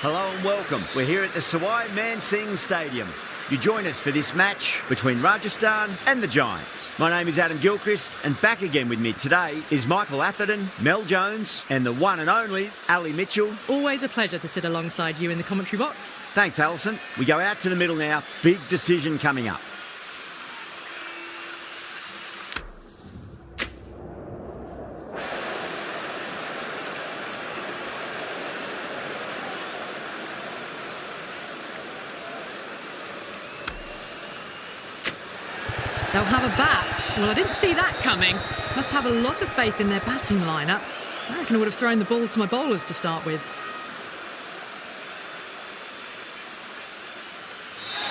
Hello and welcome. We're here at the Sawai Man Singh Stadium. You join us for this match between Rajasthan and the Giants. My name is Adam Gilchrist, and back again with me today is Michael Atherton, Mel Jones, and the one and only Ali Mitchell. Always a pleasure to sit alongside you in the commentary box. Thanks, Alison. We go out to the middle now. Big decision coming up. They'll have a bat. Well, I didn't see that coming. Must have a lot of faith in their batting lineup. I reckon I would have thrown the ball to my bowlers to start with.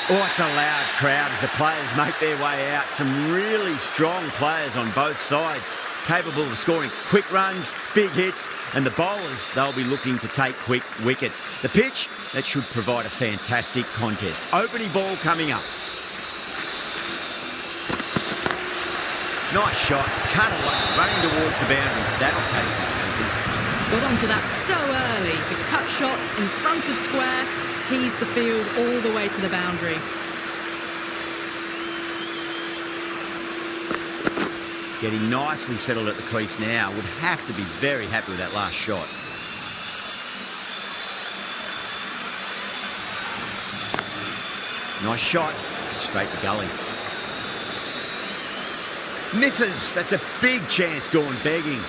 Oh, it's a loud crowd as the players make their way out. Some really strong players on both sides, capable of scoring quick runs, big hits, and the bowlers, they'll be looking to take quick wickets. The pitch, that should provide a fantastic contest. Opening ball coming up. Nice shot, cut away, running towards the boundary. That'll take some chasing. Got onto that so early. The cut shot in front of square teased the field all the way to the boundary. Getting nicely settled at the crease now. Would have to be very happy with that last shot. Nice shot, straight to gully. Misses. That's a big chance going begging.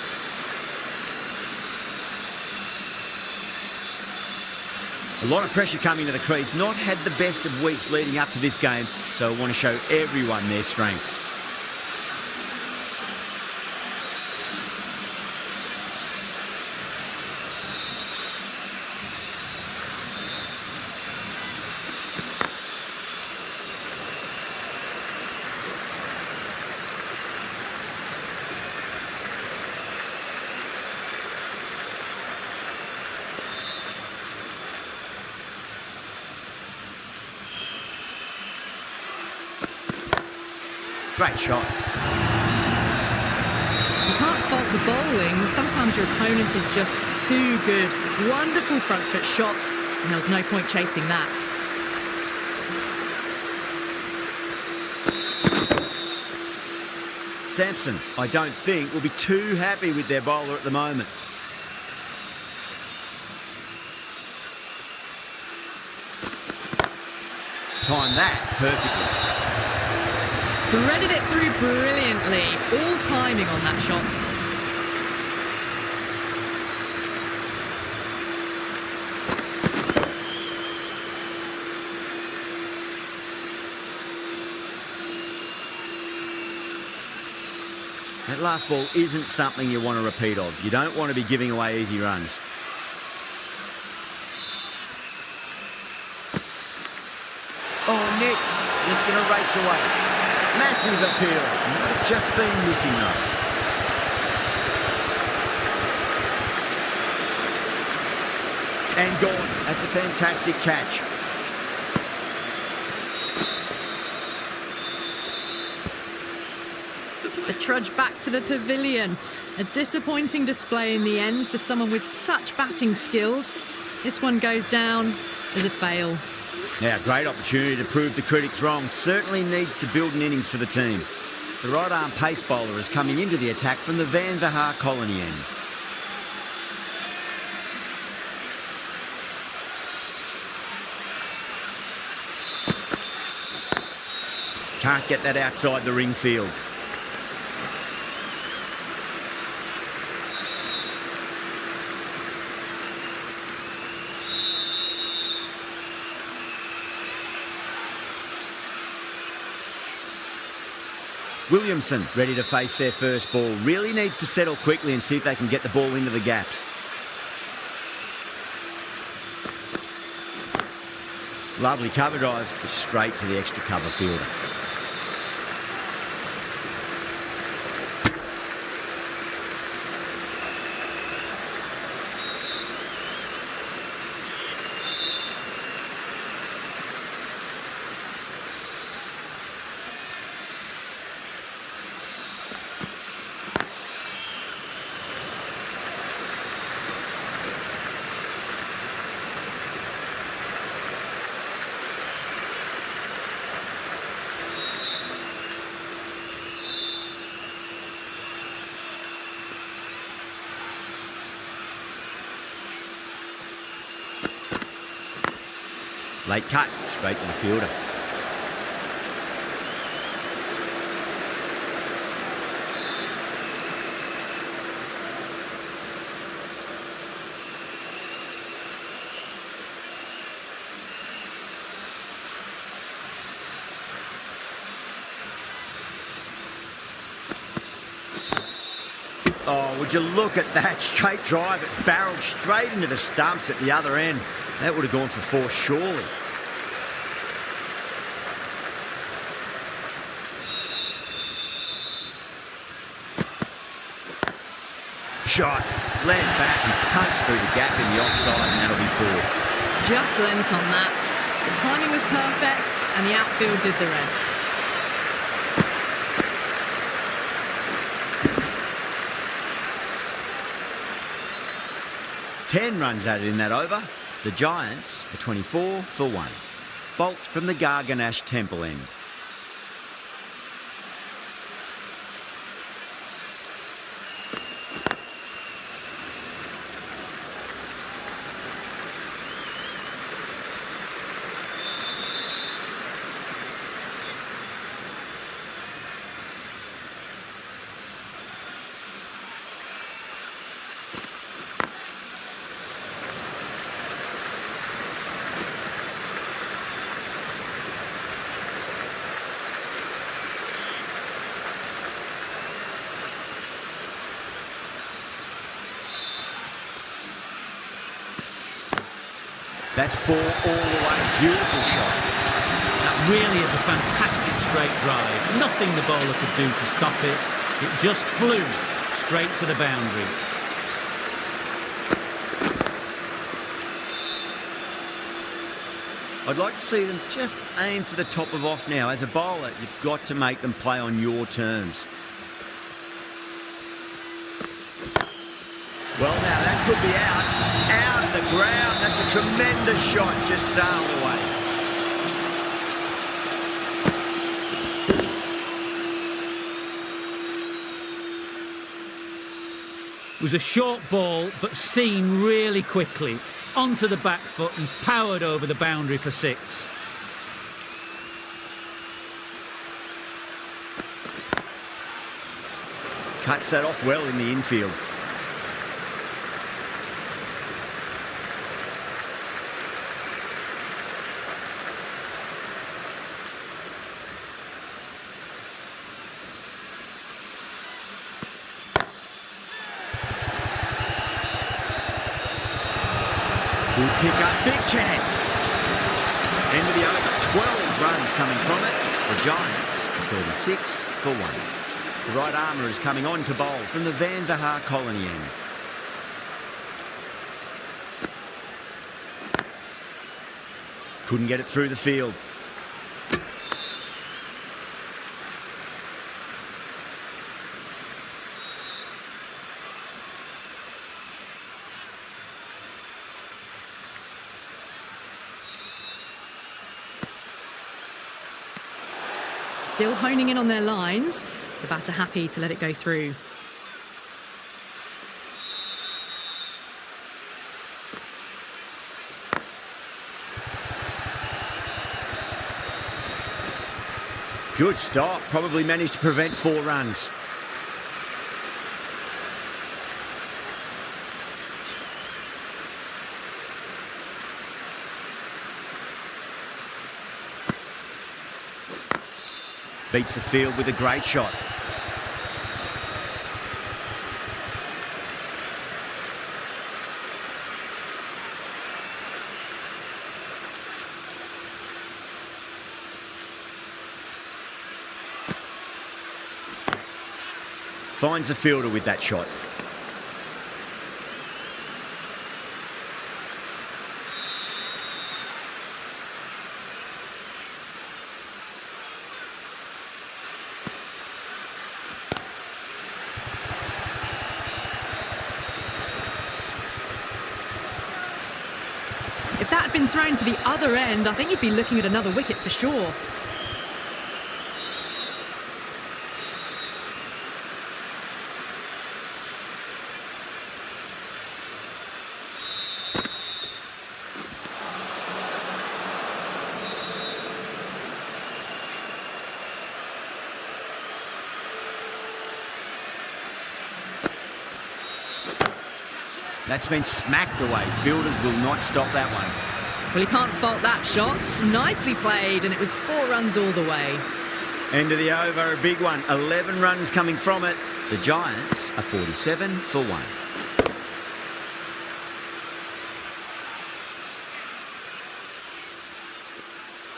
A lot of pressure coming to the crease. Not had the best of weeks leading up to this game, so I want to show everyone their strength. Great shot. You can't fault the bowling. Sometimes your opponent is just too good. Wonderful front foot shot, and there was no point chasing that. Sampson, I don't think, will be too happy with their bowler at the moment. Timed that perfectly. Threaded it through brilliantly. All timing on that shot. That last ball isn't something you want to repeat of. You don't want to be giving away easy runs. Oh, net. It's going to race away. Massive appeal. Might have just been missing though. And gone. That's a fantastic catch. The trudge back to the pavilion. A disappointing display in the end for someone with such batting skills. This one goes down as a fail. Now, great opportunity to prove the critics wrong. Certainly needs to build an innings for the team. The right-arm pace bowler is coming into the attack from the Van Vahar Colony end. Can't get that outside the ring field. Williamson ready to face their first ball. Really needs to settle quickly and see if they can get the ball into the gaps. Lovely cover drive, straight to the extra cover fielder. Late cut, straight to the fielder. Oh, would you look at that straight drive? It barreled straight into the stumps at the other end. That would have gone for four, surely. Shot, lands back and punts through the gap in the offside, and that'll be four. Just lent on that. The timing was perfect and the outfield did the rest. Ten runs added in that over. The Giants are 24 for 1. Bolt from the Garganash Temple end. That's four all the way. Beautiful shot. That really is a fantastic straight drive. Nothing the bowler could do to stop it. It just flew straight to the boundary. I'd like to see them just aim for the top of off now. As a bowler, you've got to make them play on your terms. Well, now that could be out of the ground. That's a tremendous shot, just sailed away. It was a short ball, but seen really quickly. Onto the back foot and powered over the boundary for 6. Cuts that off well in the infield. Good pick up, big chance. End of the over, 12 runs coming from it. The Giants are 36 for 1. The right armour is coming on to bowl from the Van Vahar Colony end. Couldn't get it through the field. Still honing in on their lines. The batter happy to let it go through. Good stop. Probably managed to prevent 4 runs. Beats the field with a great shot. Finds the fielder with that shot. If that had been thrown to the other end, I think you'd be looking at another wicket for sure. That's been smacked away. Fielders will not stop that one. Well, he can't fault that shot. Nicely played, and it was 4 runs all the way. End of the over, a big one. 11 runs coming from it. The Giants are 47 for 1.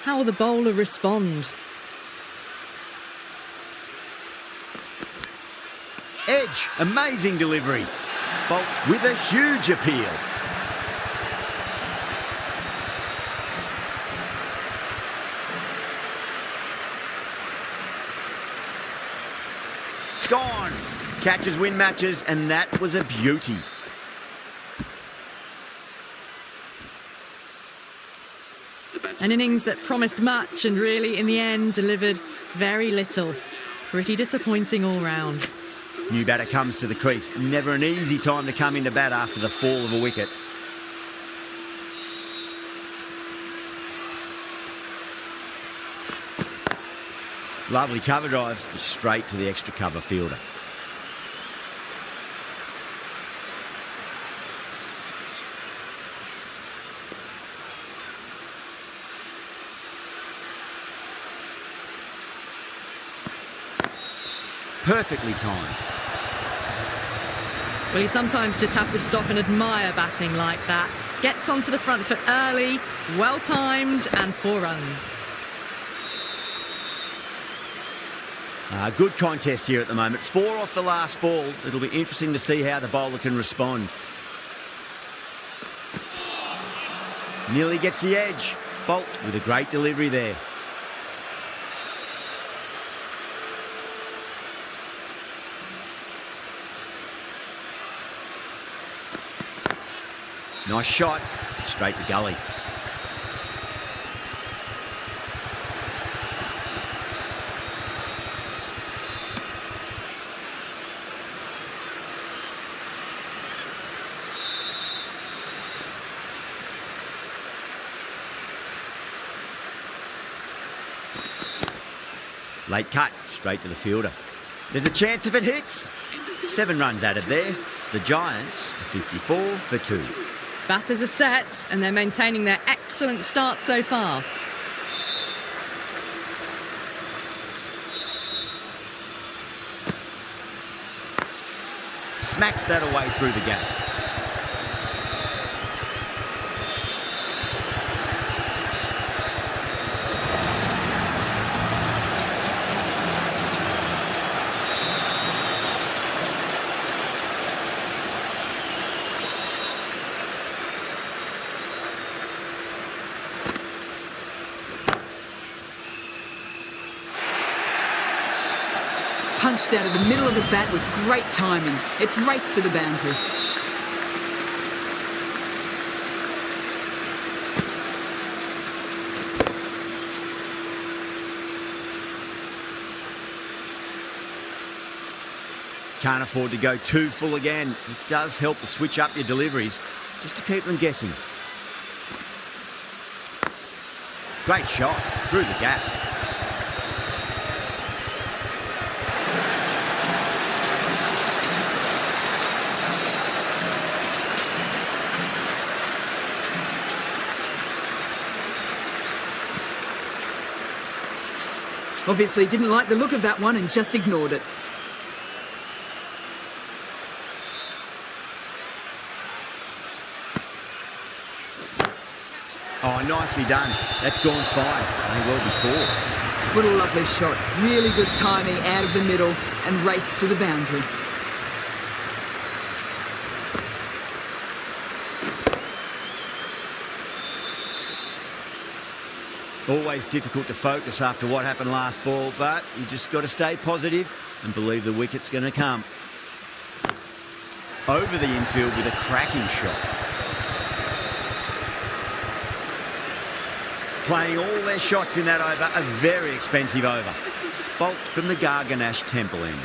How will the bowler respond? Edge, amazing delivery. Bolt with a huge appeal. Gone. Catches win matches, and that was a beauty. An innings that promised much and really, in the end, delivered very little. Pretty disappointing all round. New batter comes to the crease. Never an easy time to come into bat after the fall of a wicket. Lovely cover drive, straight to the extra cover fielder. Perfectly timed. Well, you sometimes just have to stop and admire batting like that. Gets onto the front foot early, well timed, and 4 runs. Good contest here at the moment. 4 off the last ball. It'll be interesting to see how the bowler can respond. Nearly gets the edge. Bolt with a great delivery there. Nice shot, straight to gully. Late cut, straight to the fielder. There's a chance if it hits. 7 runs added there. The Giants are 54 for 2. Batters are set, and they're maintaining their excellent start so far. Smacks that away through the gap. Punched out of the middle of the bat with great timing. It's raced to the boundary. Can't afford to go too full again. It does help to switch up your deliveries, just to keep them guessing. Great shot, through the gap. Obviously didn't like the look of that one and just ignored it. Oh, nicely done. That's gone fine. May well be 4. What a lovely shot. Really good timing out of the middle and raced to the boundary. Always difficult to focus after what happened last ball, but you just got to stay positive and believe the wicket's going to come. Over the infield with a cracking shot. Playing all their shots in that over, a very expensive over. Bolt from the Garganash Temple end.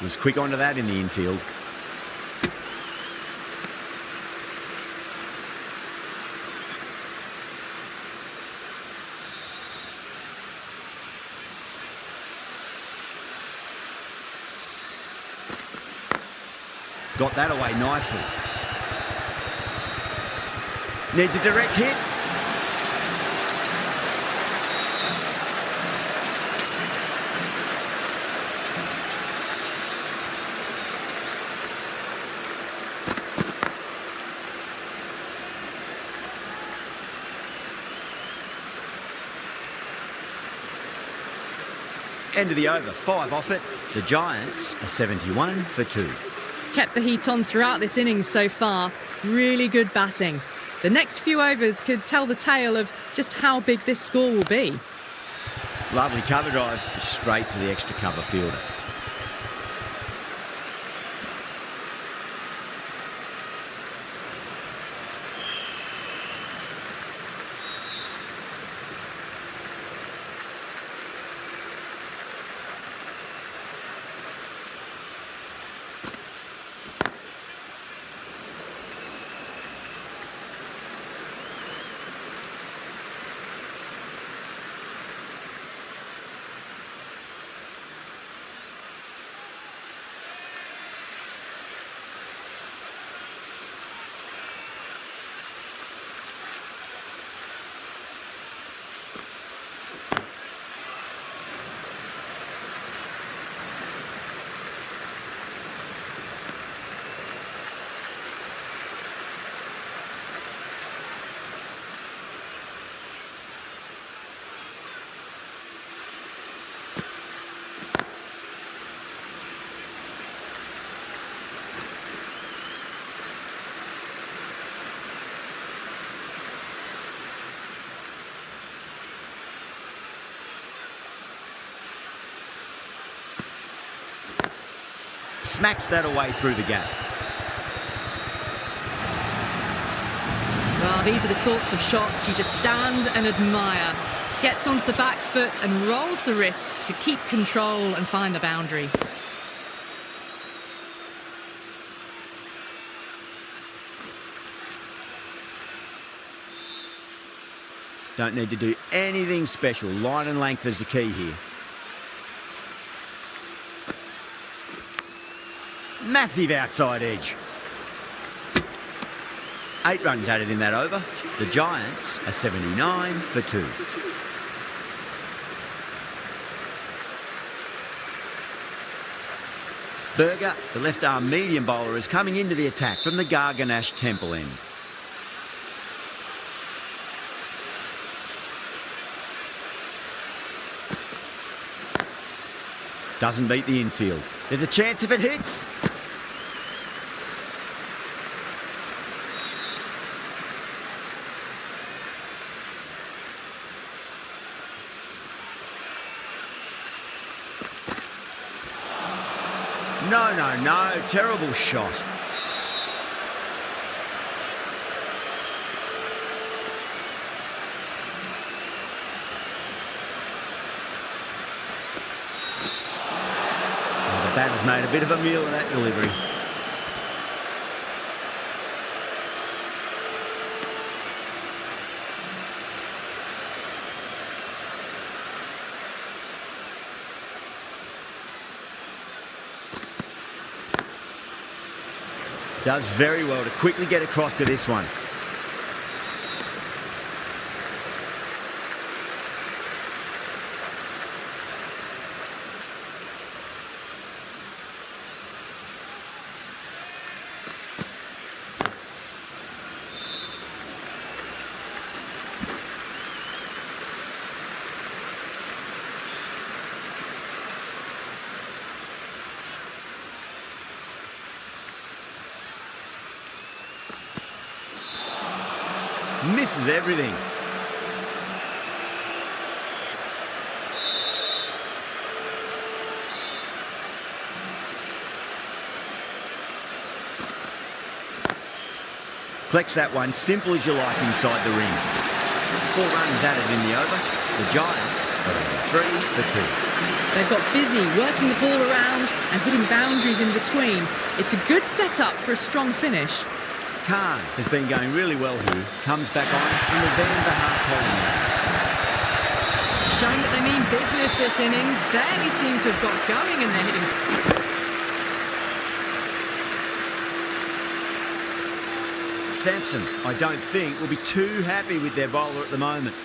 Was quick onto that in the infield. Got that away nicely. Needs a direct hit. End of the over, 5 off it. The Giants are 71 for 2. Kept the heat on throughout this innings so far. Really good batting. The next few overs could tell the tale of just how big this score will be. Lovely cover drive, straight to the extra cover fielder. Smacks that away through the gap. Well, these are the sorts of shots you just stand and admire. Gets onto the back foot and rolls the wrist to keep control and find the boundary. Don't need to do anything special. Line and length is the key here. Massive outside edge. 8 runs added in that over. The Giants are 79 for 2. Berger, the left-arm medium bowler, is coming into the attack from the Garganash Temple end. Doesn't beat the infield. There's a chance if it hits. No, terrible shot. The batter's made a bit of a meal of that delivery. Does very well to quickly get across to this one. Misses everything. Collects that one, simple as you like inside the ring. 4 runs added in the over. The Giants are 3 for 2. They've got busy working the ball around and hitting boundaries in between. It's a good setup for a strong finish. Khan has been going really well here. Comes back on from the Van der Haar colony. Showing that they mean business this innings. Barely seem to have got going and they're hitting... Sampson, I don't think, will be too happy with their bowler at the moment.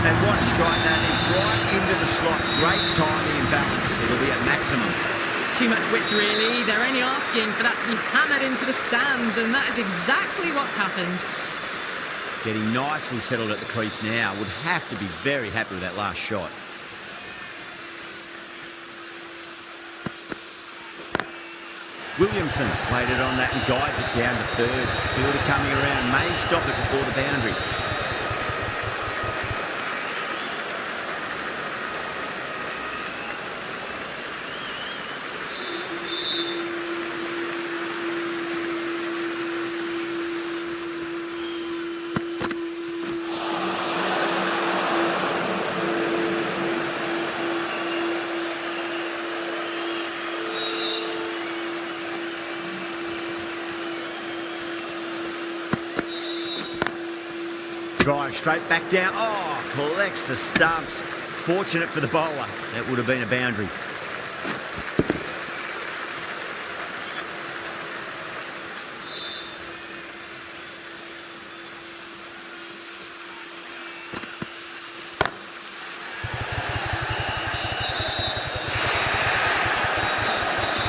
And what a strike that is, right into the slot. Great timing and balance. It'll be at maximum. Too much width, really. They're only asking for that to be hammered into the stands, and that is exactly what's happened. Getting nicely settled at the crease now. Would have to be very happy with that last shot. Williamson played it on that and guides it down to third. Fielder coming around may stop it before the boundary. Drive straight back down. Oh, collects the stumps. Fortunate for the bowler. That would have been a boundary.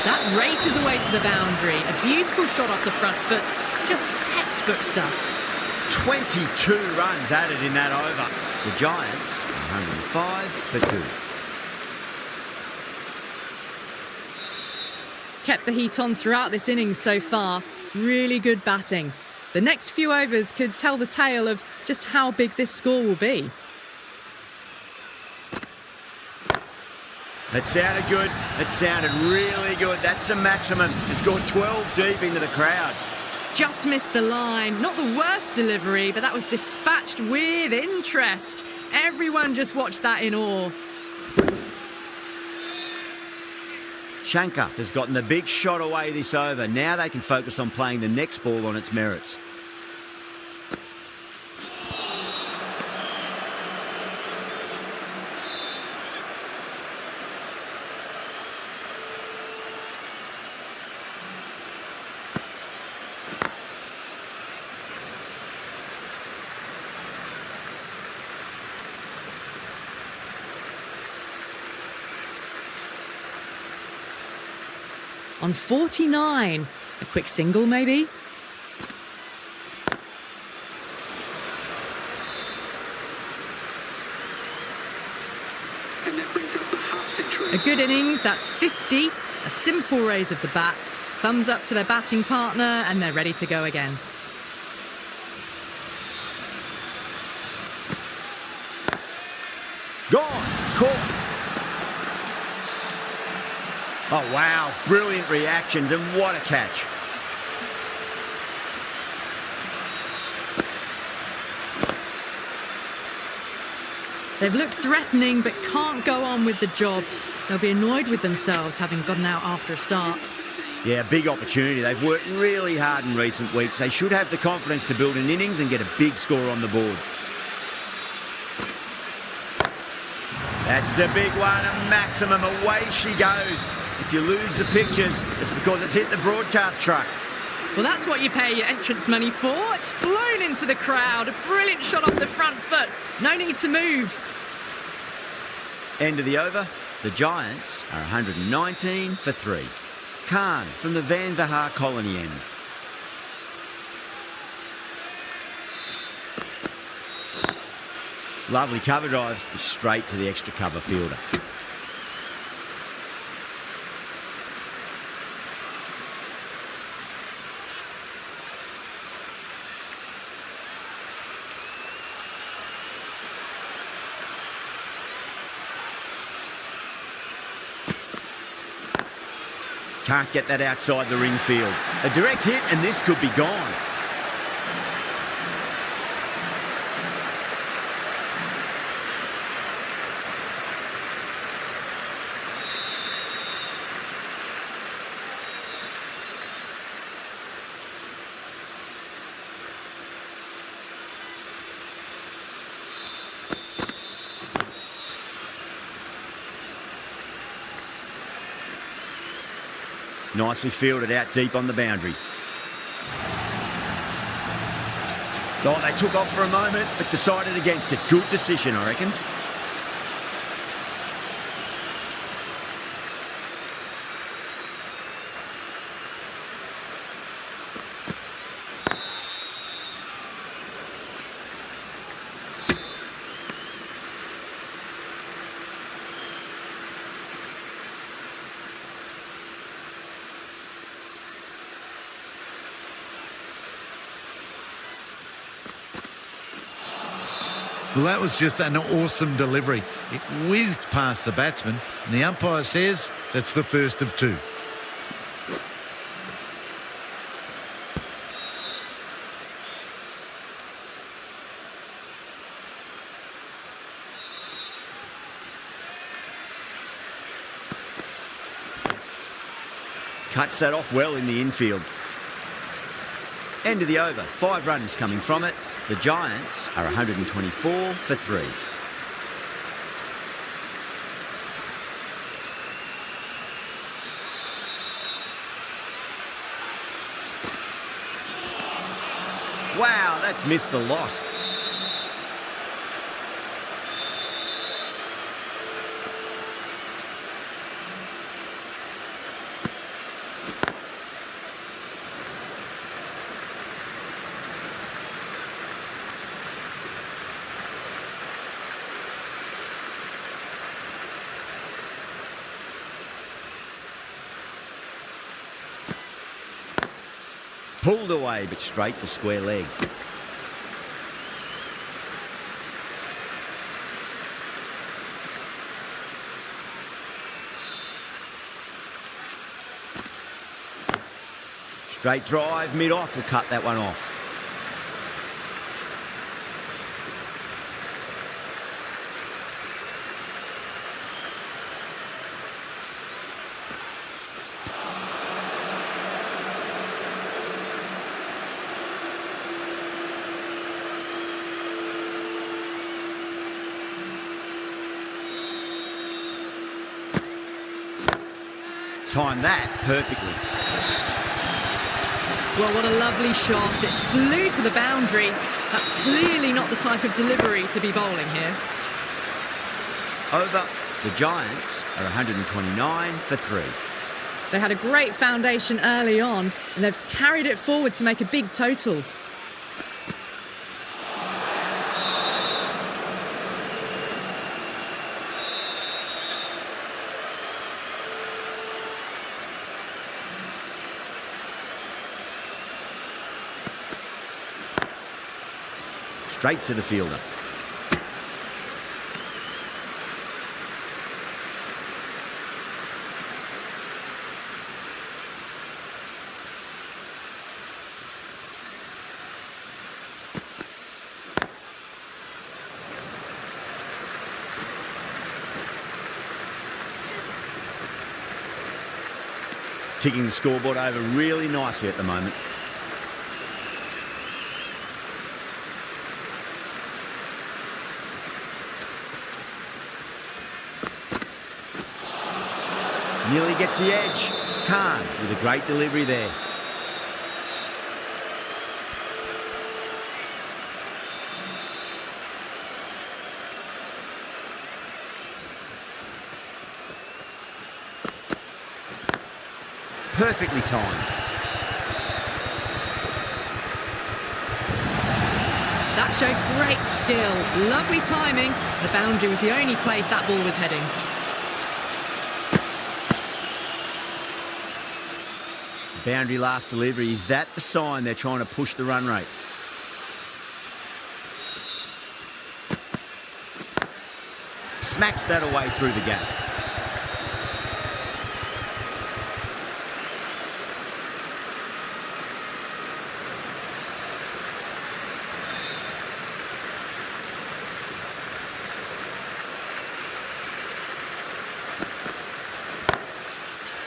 That races away to the boundary. A beautiful shot off the front foot. Just textbook stuff. 22 runs added in that over. The Giants, 105 for 2. Kept the heat on throughout this innings so far. Really good batting. The next few overs could tell the tale of just how big this score will be. That sounded good. It sounded really good. That's a maximum. He scored 12 deep into the crowd. Just missed the line. Not the worst delivery, but that was dispatched with interest. Everyone just watched that in awe. Shankar has gotten the big shot away this over. Now they can focus on playing the next ball on its merits. On 49. A quick single, maybe? And that brings up the half century. A good innings, that's 50. A simple raise of the bats. Thumbs up to their batting partner, and they're ready to go again. Gone. Caught. Oh, wow. Brilliant reactions, and what a catch. They've looked threatening, but can't go on with the job. They'll be annoyed with themselves, having gotten out after a start. Yeah, big opportunity. They've worked really hard in recent weeks. They should have the confidence to build an innings and get a big score on the board. That's a big one, a maximum. Away she goes. If you lose the pictures, it's because it's hit the broadcast truck. Well, that's what you pay your entrance money for. It's flown into the crowd. A brilliant shot off the front foot. No need to move. End of the over. The Giants are 119 for 3. Khan from the Van der Haar colony end. Lovely cover drive, straight to the extra cover fielder. Can't get that outside the ring field. A direct hit and this could be gone. Nicely fielded out deep on the boundary. Oh, they took off for a moment, but decided against it. Good decision, I reckon. Well, that was just an awesome delivery. It whizzed past the batsman, and the umpire says that's the first of two. Cuts that off well in the infield. End of the over, 5 runs coming from it. The Giants are 124 for 3. Wow, that's missed the lot. Pulled away, but straight to square leg. Straight drive, mid-off will cut that one off. Timed that perfectly. Well, what a lovely shot. It flew to the boundary. That's clearly not the type of delivery to be bowling here. Over. The Giants are 129 for 3. They had a great foundation early on, and they've carried it forward to make a big total. Straight to the fielder. Ticking the scoreboard over really nicely at the moment. Nearly gets the edge. Khan with a great delivery there. Perfectly timed. That showed great skill. Lovely timing. The boundary was the only place that ball was heading. Boundary last delivery. Is that the sign they're trying to push the run rate? Smacks that away through the gap.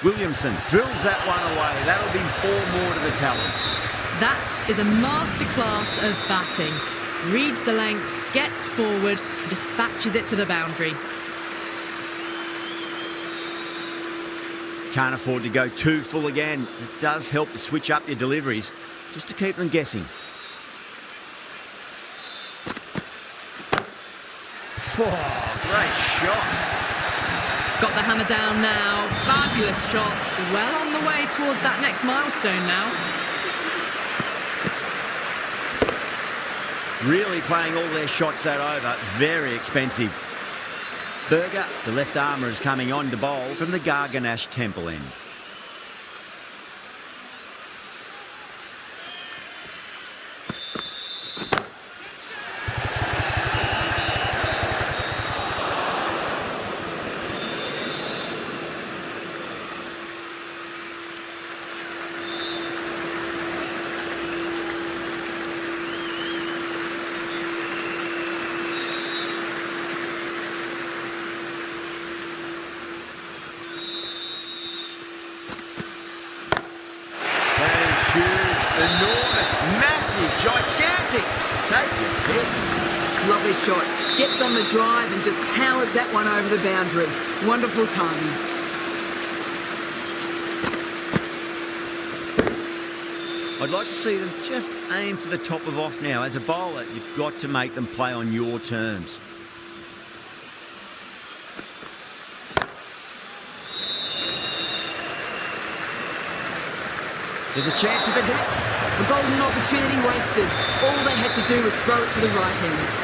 Williamson drills that one away. That'll be 4 more to the tally. That is a masterclass of batting. Reads the length, gets forward, dispatches it to the boundary. Can't afford to go too full again. It does help to switch up your deliveries, just to keep them guessing. Oh, great shot. Got the hammer down now. Fabulous shot. Well on the way towards that next milestone now. Really playing all their shots that over. Very expensive. Berger, the left armour, is coming on to bowl from the Garganash Temple end. Enormous, massive, gigantic. Take your pick. Lovely shot. Gets on the drive and just powers that one over the boundary. Wonderful timing. I'd like to see them just aim for the top of off now. As a bowler, you've got to make them play on your terms. There's a chance if it hits. A golden opportunity wasted. All they had to do was throw it to the right end.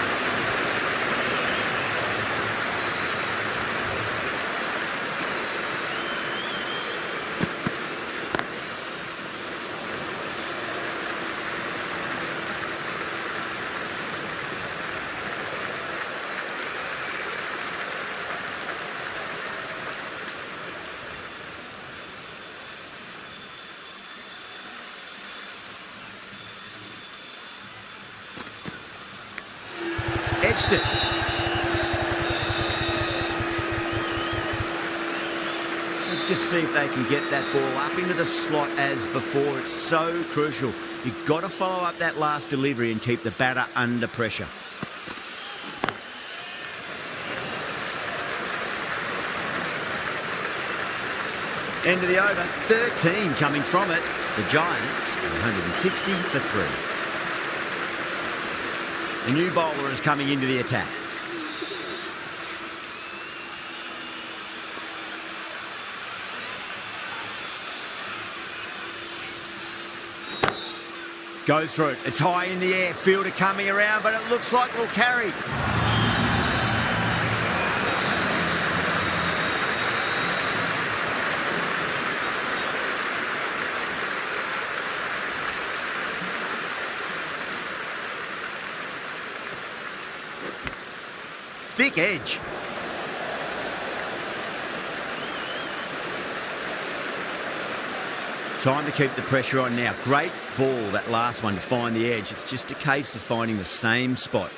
Edged it. Let's just see if they can get that ball up into the slot as before. It's so crucial. You've got to follow up that last delivery and keep the batter under pressure. End of the over, 13 coming from it. The Giants, 160 for 3. A new bowler is coming into the attack. Goes through it. It's high in the air. Fielder coming around, but it looks like it'll carry. Thick edge. Time to keep the pressure on now. Great ball, that last one, to find the edge. It's just a case of finding the same spot.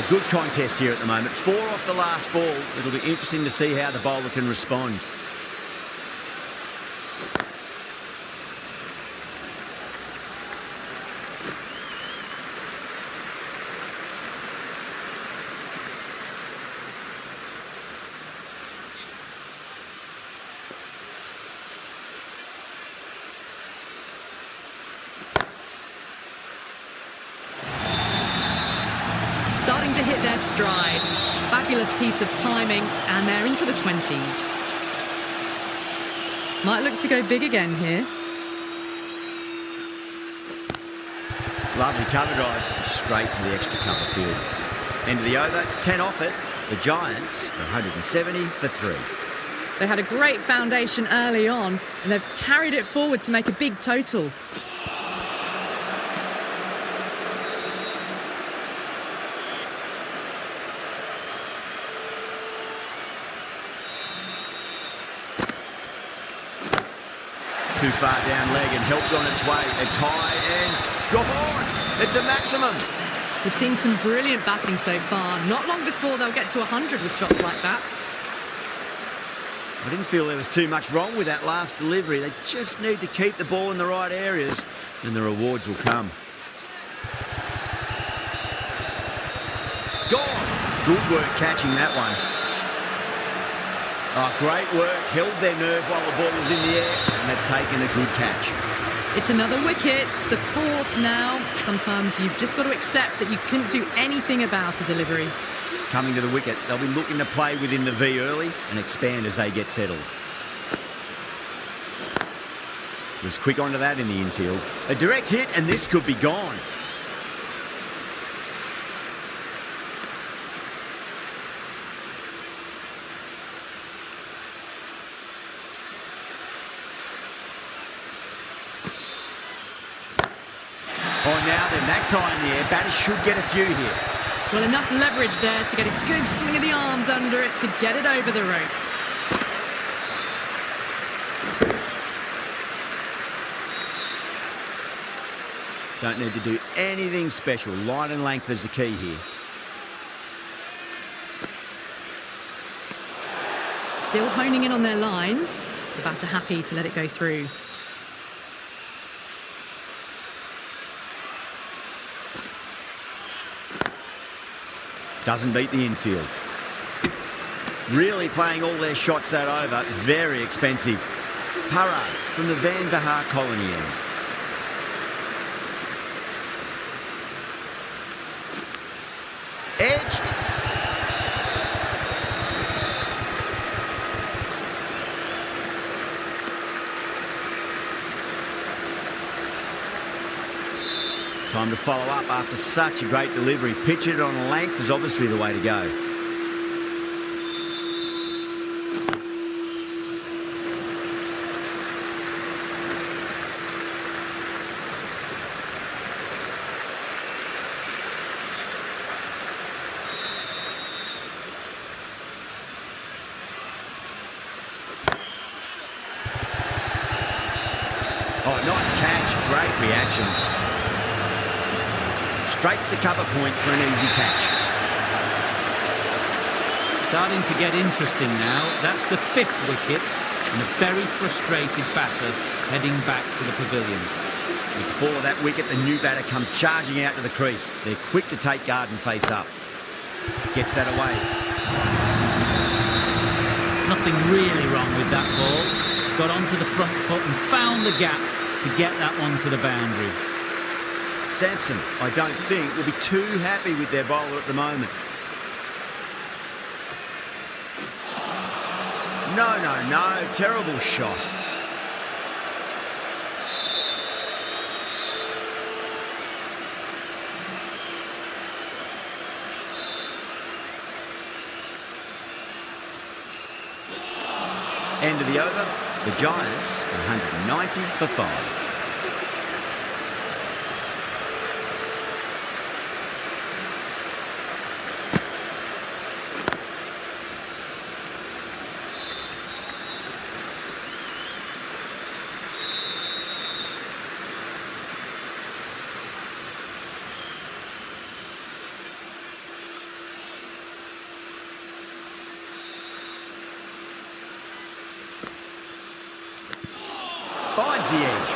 Good contest here at the moment. 4 off the last ball. It'll be interesting to see how the bowler can respond. Starting to hit their stride. Fabulous piece of timing, and they're into the 20s. Might look to go big again here. Lovely cover drive, straight to the extra cover field. End of the over, 10 off it. The Giants, 170 for 3. They had a great foundation early on, and they've carried it forward to make a big total. Too far down leg and helped on its way. It's high and gone. It's a maximum. We've seen some brilliant batting so far. Not long before they'll get to 100 with shots like that. I didn't feel there was too much wrong with that last delivery. They just need to keep the ball in the right areas and the rewards will come. Gone. Good work catching that one. Oh, great work. Held their nerve while the ball was in the air and they've taken a good catch. It's another wicket, the fourth now. Sometimes you've just got to accept that you couldn't do anything about a delivery. Coming to the wicket, they'll be looking to play within the V early and expand as they get settled. Was quick onto that in the infield. A direct hit and this could be gone. Oh, now then, that's high in the air. Batters should get a few here. Well, enough leverage there to get a good swing of the arms under it to get it over the rope. Don't need to do anything special. Line and length is the key here. Still honing in on their lines. The batter happy to let it go through. Doesn't beat the infield. Really playing all their shots that over. Very expensive. Para from the Van Vahar colony end. Edged. Time to follow up after such a great delivery. Pitch it on length is obviously the way to go. Oh, nice catch. Great reactions. Straight to cover point for an easy catch. Starting to get interesting now. That's the fifth wicket and a very frustrated batter heading back to the pavilion. With the fall of that wicket, the new batter comes charging out to the crease. They're quick to take guard and face up. Gets that away. Nothing really wrong with that ball. Got onto the front foot and found the gap to get that one to the boundary. Sampson, I don't think, will be too happy with their bowler at the moment. No, terrible shot. End of the over, the Giants 190 for 5. Finds the edge.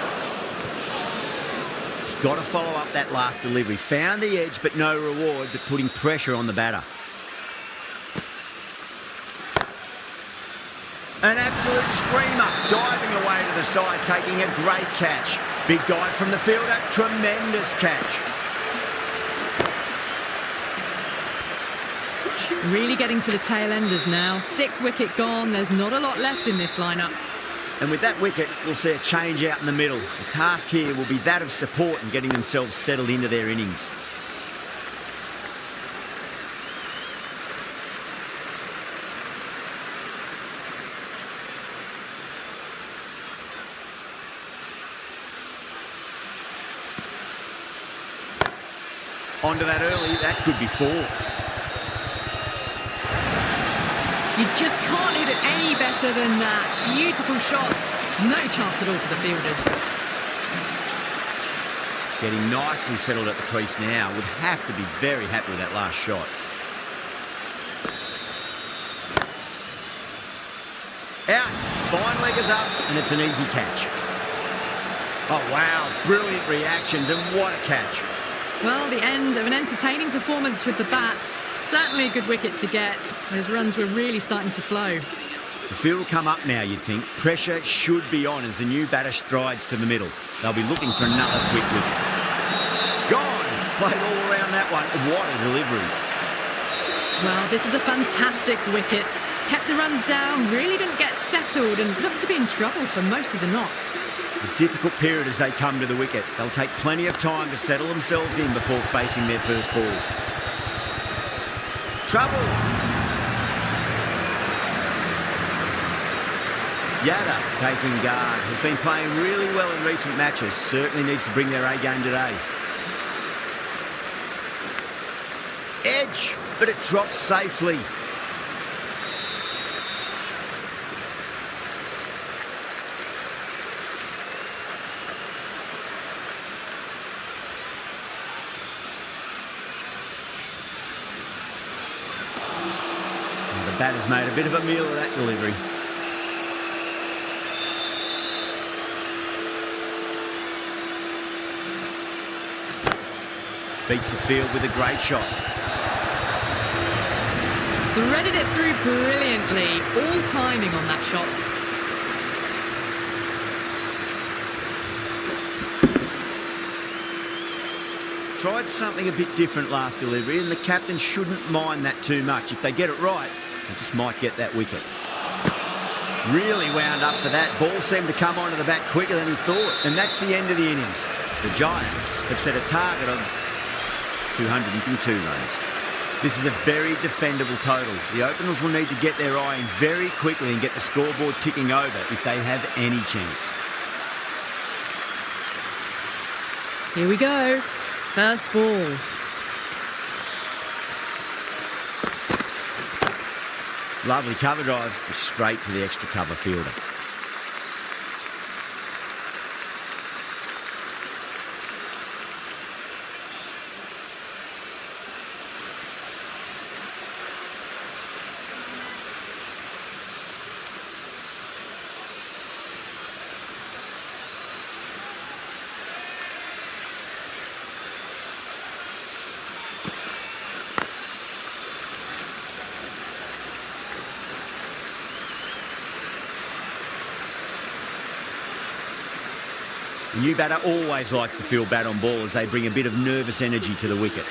Just got to follow up that last delivery. Found the edge, but no reward, but putting pressure on the batter. An absolute screamer, diving away to the side, taking a great catch. Big dive from the fielder, tremendous catch. Really getting to the tail enders now. Sixth wicket gone. There's not a lot left in this lineup. And with that wicket, we'll see a change out in the middle. The task here will be that of support and getting themselves settled into their innings. Onto that early, that could be 4. You just can't hit it any better than that. Beautiful shot. No chance at all for the fielders. Getting nicely settled at the crease now. Would have to be very happy with that last shot. Out. Fine leggers up, and it's an easy catch. Oh, wow. Brilliant reactions, and what a catch. Well, the end of an entertaining performance with the bat. Certainly a good wicket to get. Those runs were really starting to flow. The field will come up now, you'd think. Pressure should be on as the new batter strides to the middle. They'll be looking for another quick wicket. Gone! Played all around that one. What a delivery. Well, this is a fantastic wicket. Kept the runs down, really didn't get settled and looked to be in trouble for most of the knock. A difficult period as they come to the wicket. They'll take plenty of time to settle themselves in before facing their first ball. Trouble! Yada, taking guard, has been playing really well in recent matches. Certainly needs to bring their A game today. Edge, but it drops safely. The batter's made a bit of a meal of that delivery. Beats the field with a great shot. Threaded it through brilliantly. All timing on that shot. Tried something a bit different last delivery, and the captain shouldn't mind that too much. If they get it right, they just might get that wicket. Really wound up for that. Ball seemed to come onto the bat quicker than he thought, and that's the end of the innings. The Giants have set a target of 202 runs. This is a very defendable total. The openers will need to get their eye in very quickly and get the scoreboard ticking over if they have any chance. Here we go. First ball. Lovely cover drive, straight to the extra cover fielder. The new batter always likes to field bat on ball as they bring a bit of nervous energy to the wicket.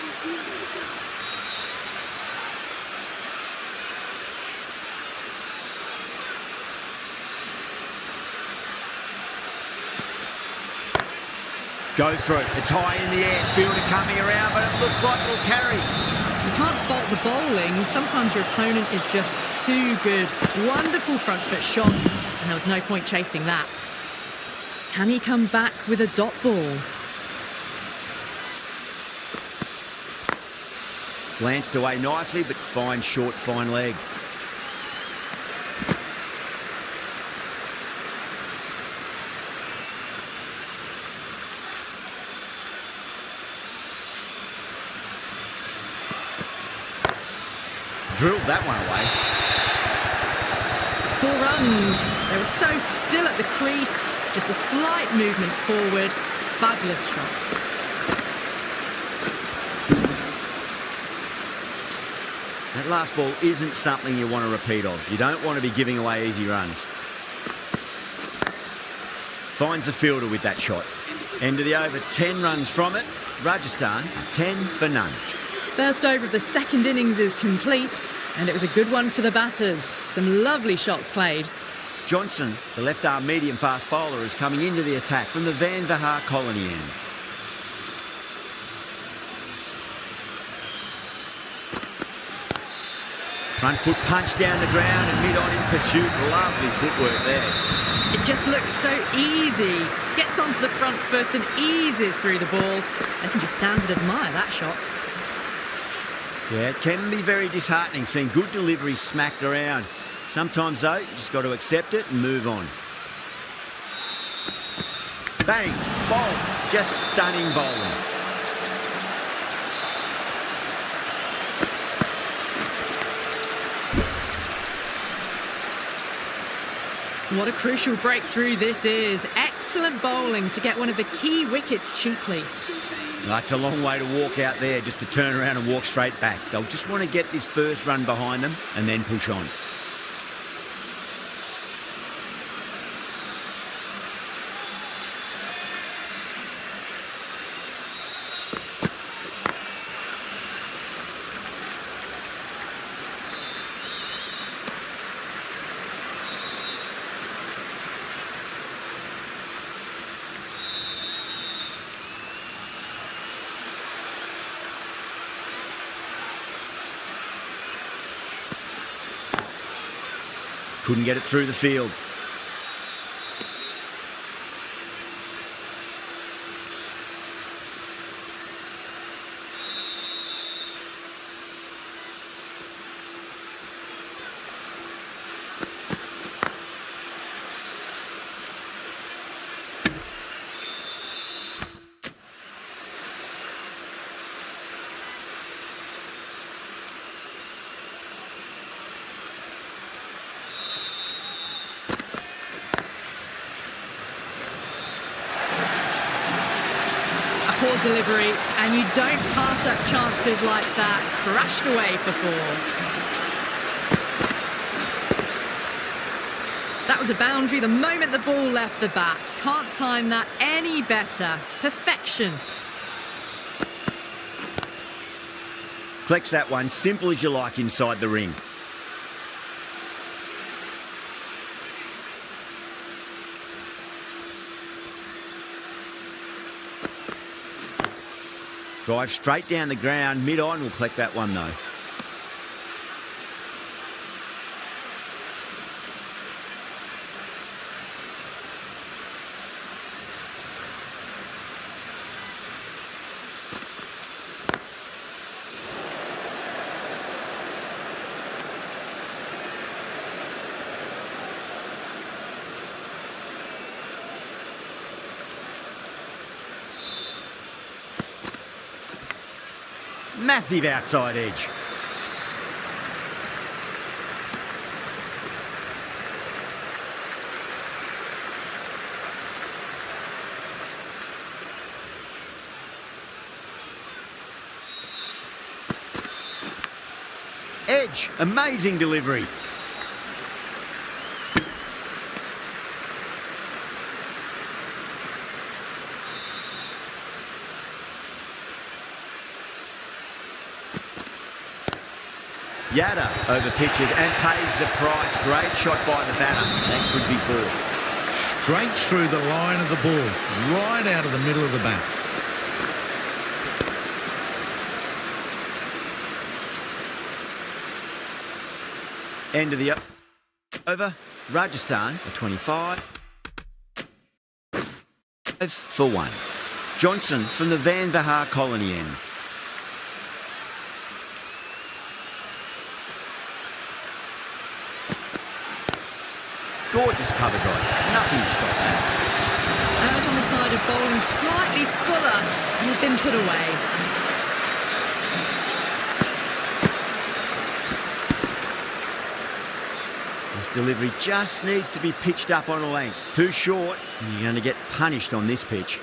Go through. It's high in the air. Fielder coming around, but it looks like it'll carry. You can't fault the bowling. Sometimes your opponent is just too good. Wonderful front foot shot, and there was no point chasing that. Can he come back with a dot ball? Glanced away nicely, but fine short, fine leg. Drilled that one away. 4 runs. They were so still at the crease. Just a slight movement forward. Fabulous shot. That last ball isn't something you want to repeat of. You don't want to be giving away easy runs. Finds the fielder with that shot. End of the over, 10 runs from it. Rajasthan, 10 for none. First over of the second innings is complete, and it was a good one for the batters. Some lovely shots played. Johnson, the left-arm medium-fast bowler, is coming into the attack from the Van Vahar colony end. Front foot punch down the ground and mid-on in pursuit. Lovely footwork there. It just looks so easy. Gets onto the front foot and eases through the ball. They can just stand and admire that shot. Yeah, it can be very disheartening seeing good deliveries smacked around. Sometimes, though, you just got to accept it and move on. Bang, bowled, just stunning bowling. What a crucial breakthrough this is. Excellent bowling to get one of the key wickets cheaply. That's a long way to walk out there just to turn around and walk straight back. They'll just want to get this first run behind them and then push on. Couldn't get it through the field. Poor delivery, and you don't pass up chances like that. Crashed away for 4. That was a boundary the moment the ball left the bat. Can't time that any better. Perfection. Collects that one, simple as you like inside the ring. Drive straight down the ground, mid-on, will collect that one though. Massive outside edge. Edge, amazing delivery. Yada over pitches and pays the price. Great shot by the batter. That could be 4. Straight through the line of the ball, right out of the middle of the bat. End of the over. Rajasthan, a 25 for 1. Johnson from the Van Vahar colony end. Gorgeous cover drive. Nothing to stop that. As on the side of bowling, slightly fuller, and had been put away. This delivery just needs to be pitched up on a length. Too short, and you're going to get punished on this pitch.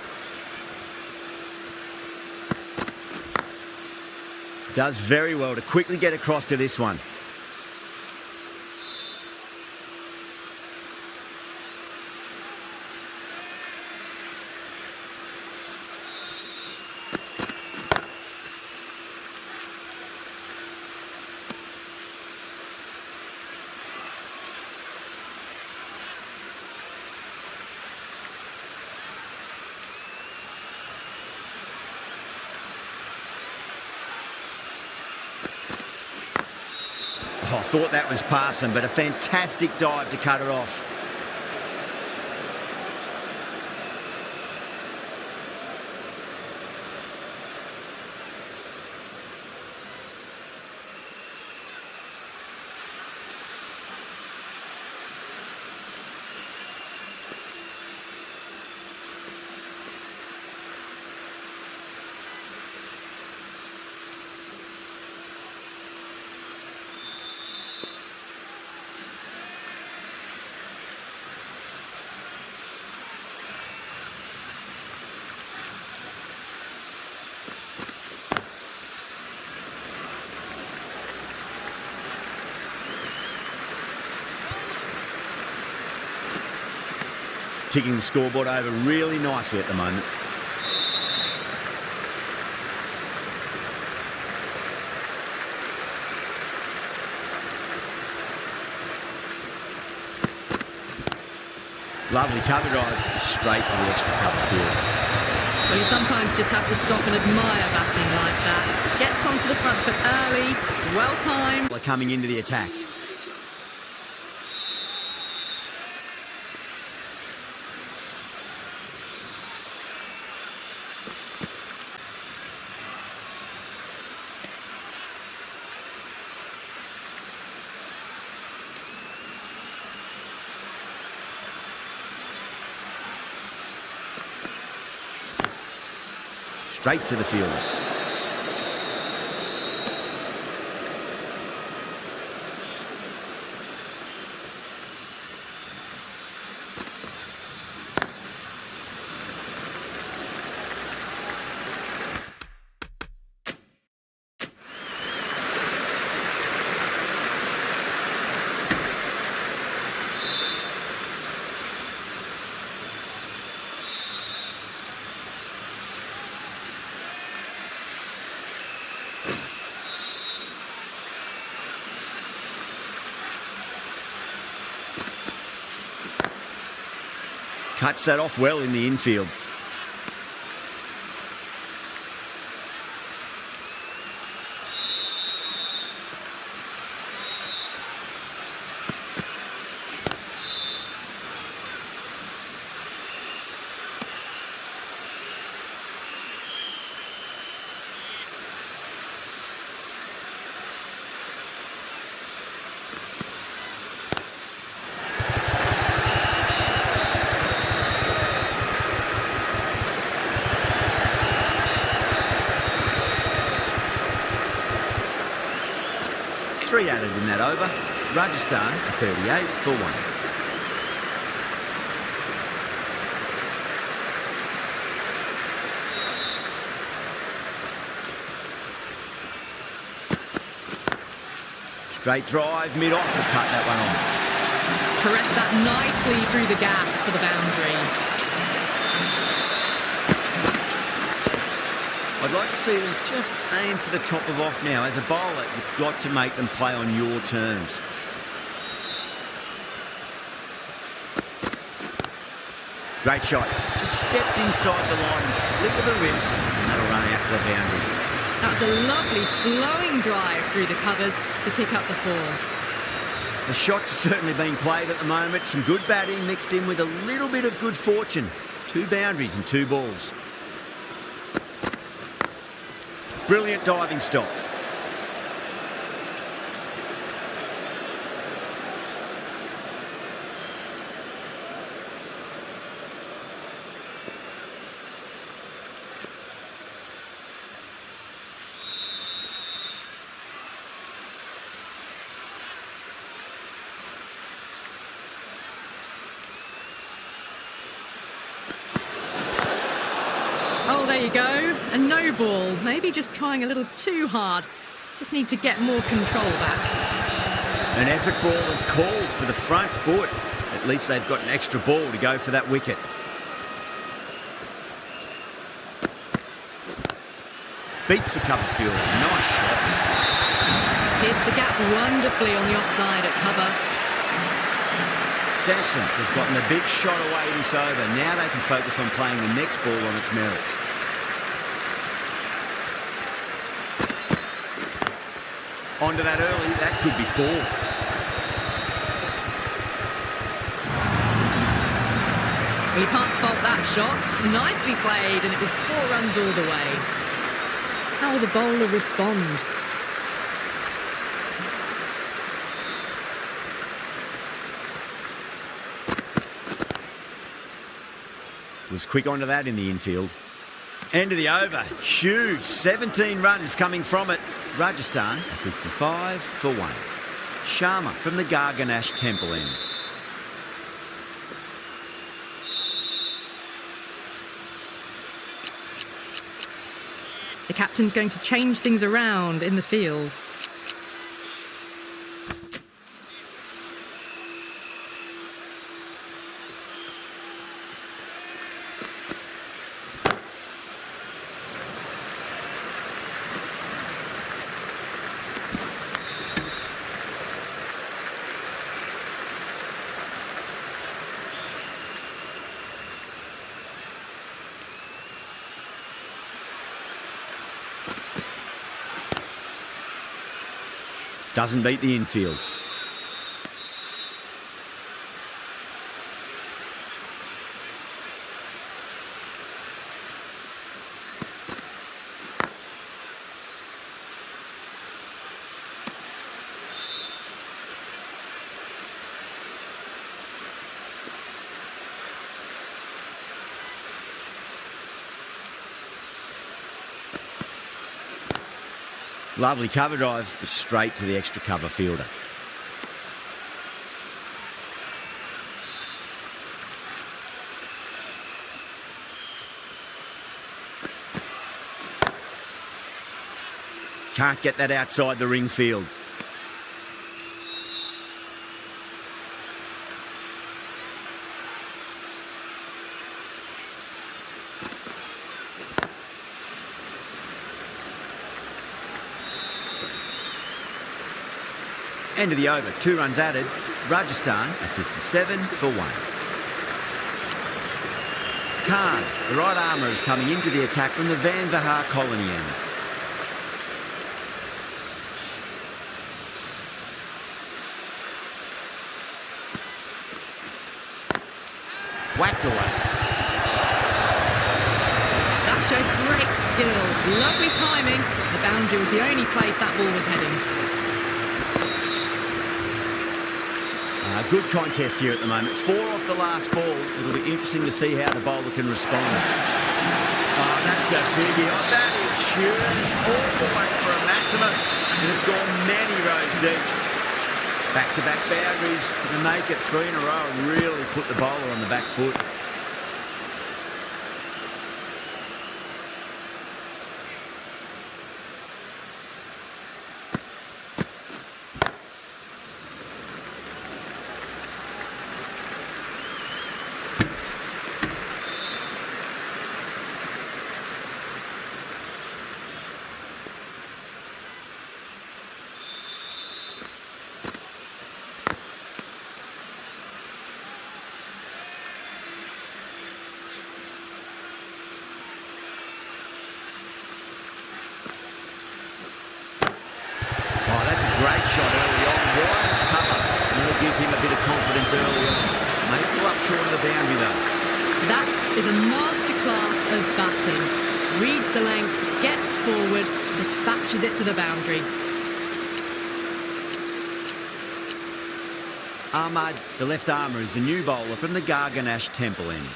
Does very well to quickly get across to this one. Oh, I thought that was passing, but a fantastic dive to cut it off. ticking the scoreboard over really nicely at the moment. Lovely cover drive, straight to the extra cover field. Well, you sometimes just have to stop and admire batting like that. Gets onto the front foot early, well timed. They're coming into the attack. Straight to the fielder. Cuts that off well in the infield. Three added in that over. Rajasthan, 38 for 1. Straight drive, mid-off, will cut that one off. Caressed that nicely through the gap to the boundary. I'd like to see them just aim for the top of off now. As a bowler, you've got to make them play on your terms. Great shot. Just stepped inside the line and flick of the wrist, and that'll run out to the boundary. That's a lovely flowing drive through the covers to pick up the 4. The shot's certainly being played at the moment. Some good batting mixed in with a little bit of good fortune. 2 boundaries and 2 balls. Brilliant diving stop. Oh, there you go. A no ball. Maybe just trying a little too hard. Just need to get more control back. An effort ball and called for the front foot. At least they've got an extra ball to go for that wicket. Beats the cover fielder. Nice shot. Pierced the gap wonderfully on the offside at cover. Sampson has gotten a big shot away this over. Now they can focus on playing the next ball on its merits. Onto that early, that could be 4. Well, you can't fault that shot. Nicely played, and it was 4 runs all the way. How will the bowler respond? Was quick onto that in the infield. End of the over. Huge. 17 runs coming from it. Rajasthan, 55 for 1. Sharma from the Garganash Temple end. The captain's going to change things around in the field. Doesn't beat the infield. Lovely cover drive, straight to the extra cover fielder. Can't get that outside the ring field. End of the over, 2 runs added. Rajasthan at 57 for 1. Khan, the right armour, is coming into the attack from the Van Vahar colony end. Whacked away. That showed great skill. Lovely timing. The boundary was the only place that ball was heading. Good contest here at the moment. 4 off the last ball. It'll be interesting to see how the bowler can respond. Oh, that's a biggie. Oh, that is huge. All the way for a maximum. And it's gone many rows deep. Back-to-back boundaries to make it 3 in a row and really put the bowler on the back foot. Great shot early on, wide of cover. It'll give him a bit of confidence early on. May pull up short of the boundary though. That is a masterclass of batting. Reads the length, gets forward, dispatches it to the boundary. Ahmad, the left armour, is the new bowler from the Garganash Temple end.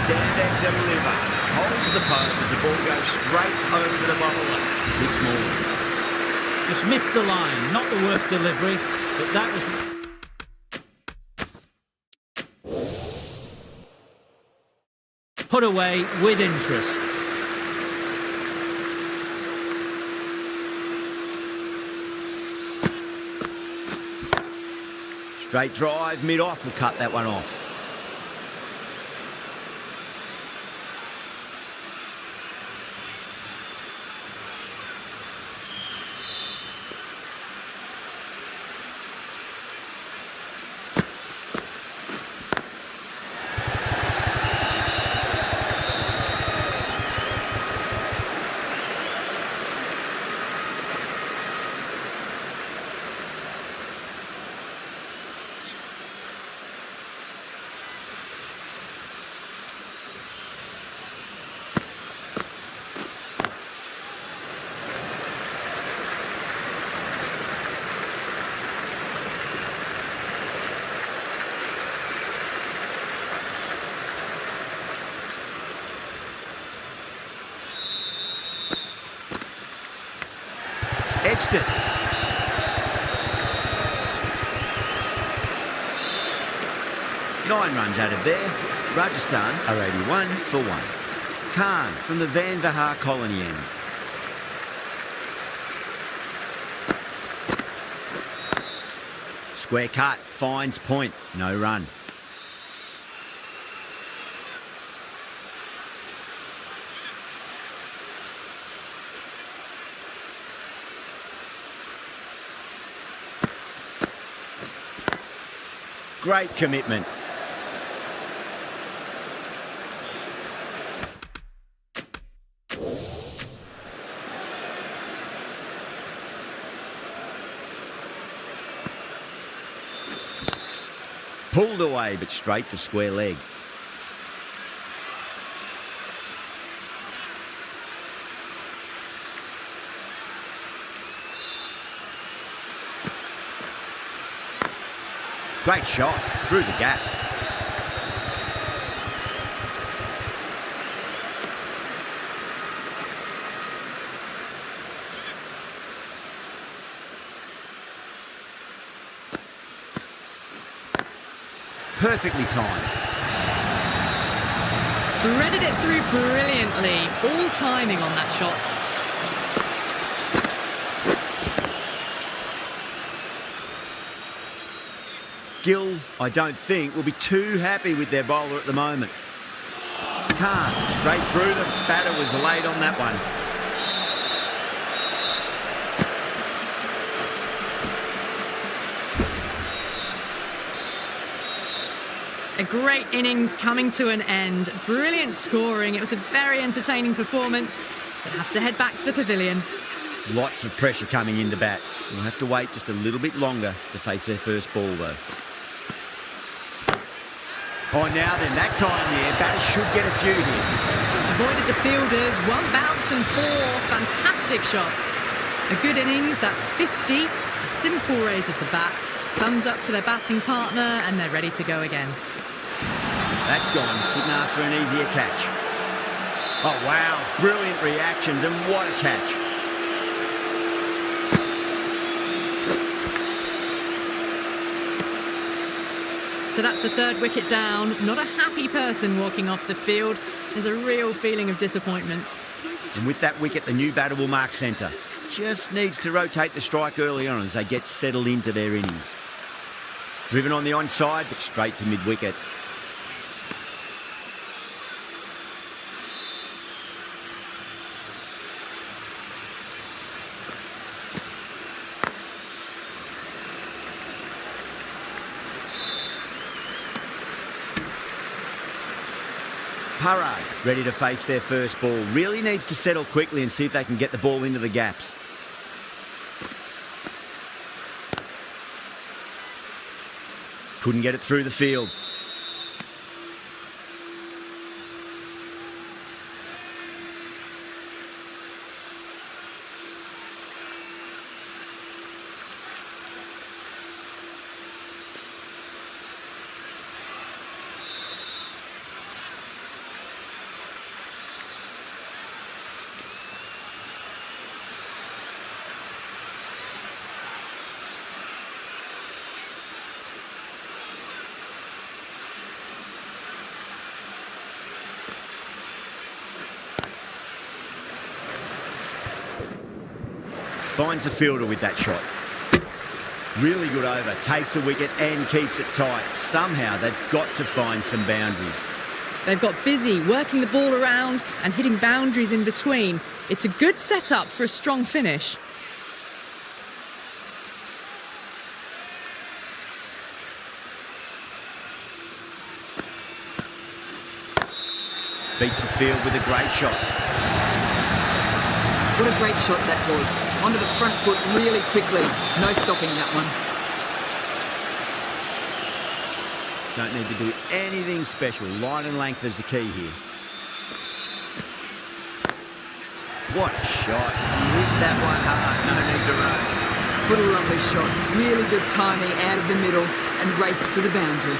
Stand and deliver. Holds the post as the ball goes straight over the bowler. 6 more. Just missed the line. Not the worst delivery, but that was put away with interest. Straight drive, mid-off will cut that one off. Edged it. Nine runs added there. Rajasthan are 81 for 1. Khan from the Van Vahar colony end. Square cut, finds point, no run. Great commitment. Pulled away, but straight to square leg. Great shot through the gap. Perfectly timed. Threaded it through brilliantly. All timing on that shot. Gill, I don't think, will be too happy with their bowler at the moment. Can't. Straight through them. Batter was late on that one. A great innings coming to an end. Brilliant scoring. It was a very entertaining performance. They'll have to head back to the pavilion. Lots of pressure coming in the bat. We'll have to wait just a little bit longer to face their first ball, though. Oh, now then, that time the air. Batters should get a few here. Avoided the fielders. One bounce and 4. Fantastic shots. A good innings. That's 50. A simple raise of the bats. Thumbs up to their batting partner, and they're ready to go again. That's gone. Couldn't ask for an easier catch. Oh, wow. Brilliant reactions, and what a catch. So that's the third wicket down. Not a happy person walking off the field. There's a real feeling of disappointment. And with that wicket, the new batter will mark centre. Just needs to rotate the strike early on as they get settled into their innings. Driven on the onside, but straight to mid-wicket. Parrard, ready to face their first ball. Really needs to settle quickly and see if they can get the ball into the gaps. Couldn't get it through the field. Finds the fielder with that shot. Really good over. Takes a wicket and keeps it tight. Somehow they've got to find some boundaries. They've got busy working the ball around and hitting boundaries in between. It's a good setup for a strong finish. Beats the field with a great shot. What a great shot that was. Onto the front foot really quickly. No stopping that one. Don't need to do anything special. Line and length is the key here. What a shot. He hit that one hard. No need to run. What a lovely shot. Really good timing out of the middle and race to the boundary.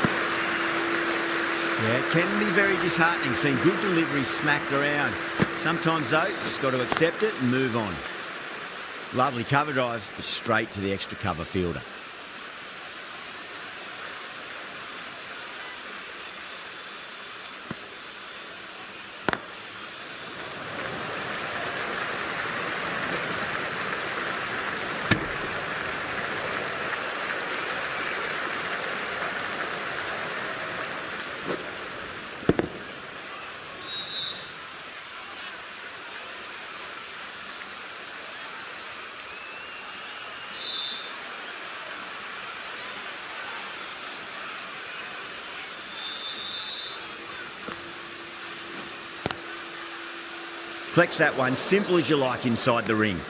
Yeah, it can be very disheartening seeing good deliveries smacked around. Sometimes, though, just got to accept it and move on. Lovely cover drive, but straight to the extra cover fielder. Flex that one, simple as you like inside the ring.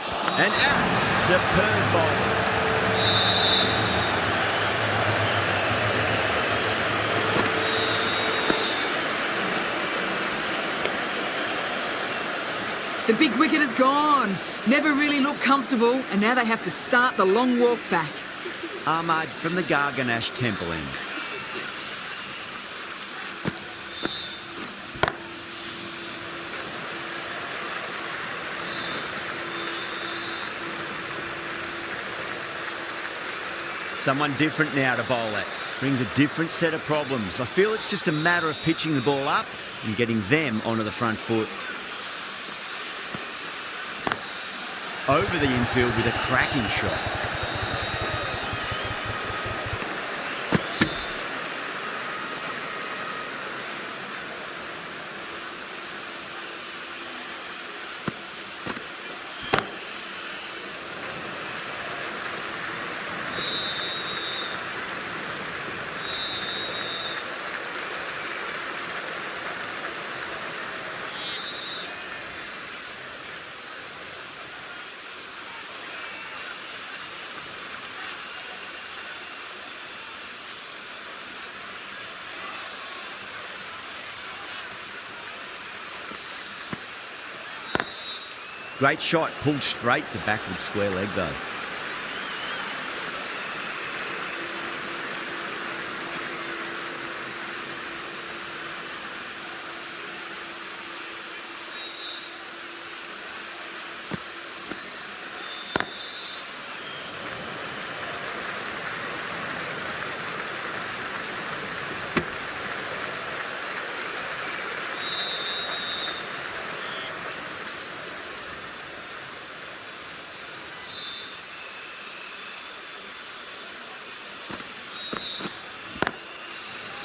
And out. Superb bowling. The big wicket is gone. Never really looked comfortable, and now they have to start the long walk back. Ahmad from the Garganash Temple end. Someone different now to bowl at. Brings a different set of problems. I feel it's just a matter of pitching the ball up and getting them onto the front foot. Over the infield with a cracking shot. Great shot, pulled straight to backward square leg though.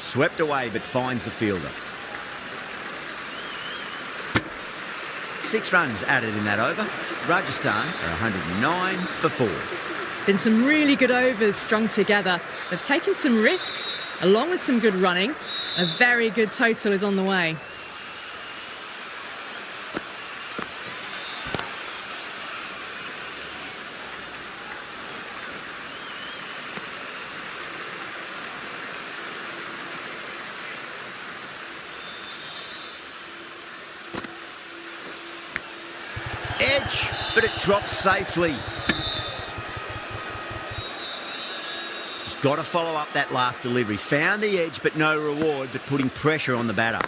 Swept away but finds the fielder. 6 runs added in that over. Rajasthan are 109 for 4. Been some really good overs strung together. They've taken some risks, along with some good running. A very good total is on the way. Edge, but it drops safely. Just got to follow up that last delivery. Found the edge, but no reward, but putting pressure on the batter.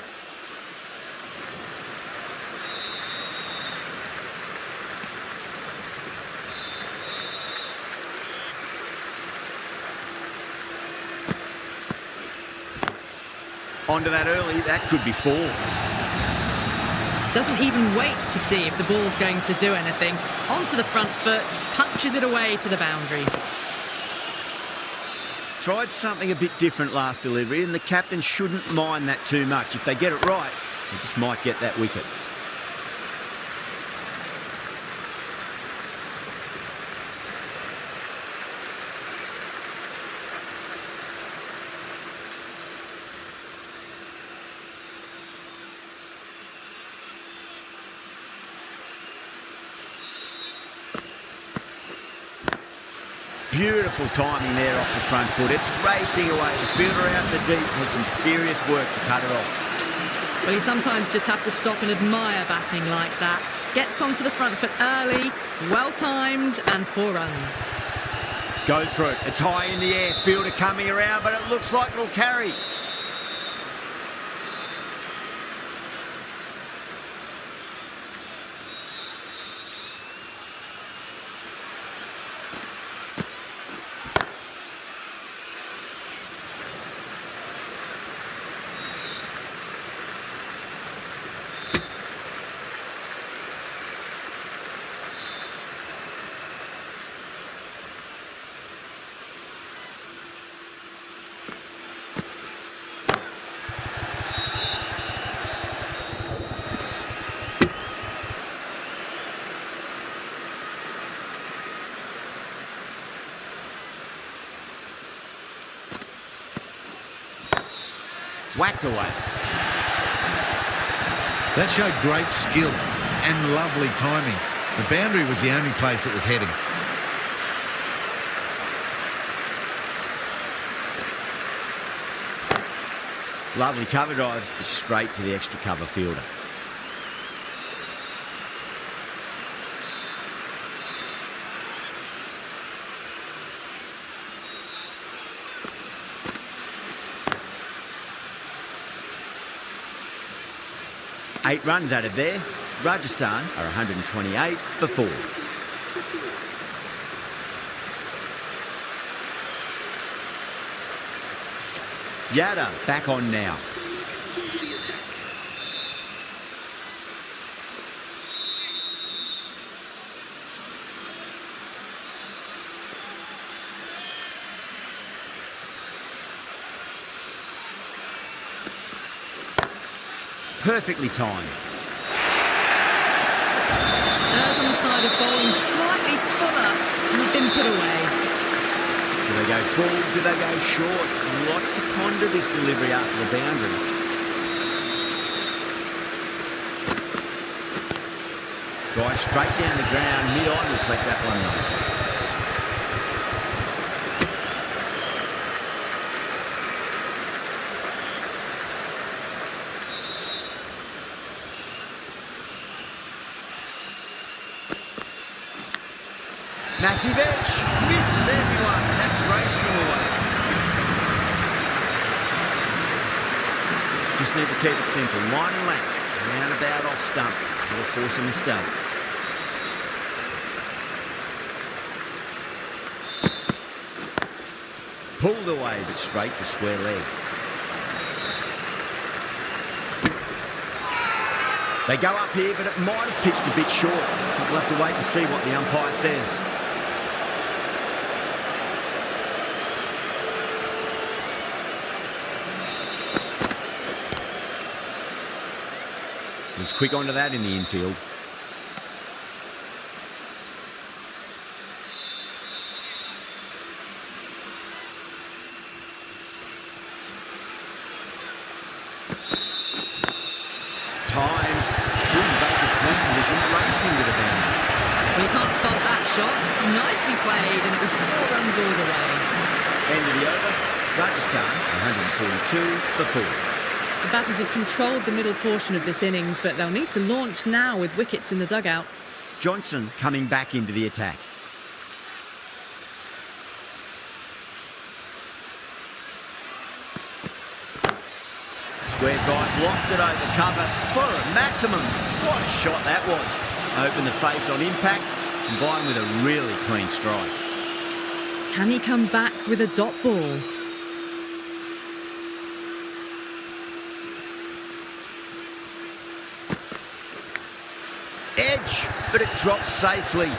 Onto that early, that could be 4. Doesn't even wait to see if the ball's going to do anything. Onto the front foot, punches it away to the boundary. Tried something a bit different last delivery, and the captain shouldn't mind that too much. If they get it right, they just might get that wicket. Beautiful timing there off the front foot. It's racing away. The fielder out the deep has some serious work to cut it off. Well, you sometimes just have to stop and admire batting like that. Gets onto the front foot early, well-timed, and 4 runs. Goes through it. It's high in the air. Fielder coming around, but it looks like it'll carry. Whacked away. That showed great skill and lovely timing. The boundary was the only place it was heading. Lovely cover drive, straight to the extra cover fielder. Eight runs added there. Rajasthan are 128 for 4. Yada back on now. Perfectly timed. Errs on the side of bowling slightly fuller and have been put away. Do they go full? Do they go short? A lot to ponder this delivery after the boundary. Drive straight down the ground, mid-on will collect that one though. Massive edge, misses everyone, that's racing away. Just need to keep it simple, line and length, round about off stump, that'll force a mistake. Pulled away, but straight to square leg. They go up here, but it might have pitched a bit short. We'll have to wait and see what the umpire says. Was quick onto that in the infield. Timed, full vacant point position, racing to the boundary. We can't fault that shot. It's nicely played and it was 4 runs all the way. End of the over, Rajasthan 142 for 4. The batters have controlled the middle portion of this innings, but they'll need to launch now with wickets in the dugout. Johnson coming back into the attack. Square drive lofted over cover for a maximum. What a shot that was. Open the face on impact, combined with a really clean strike. Can he come back with a dot ball? Edge, but it drops safely.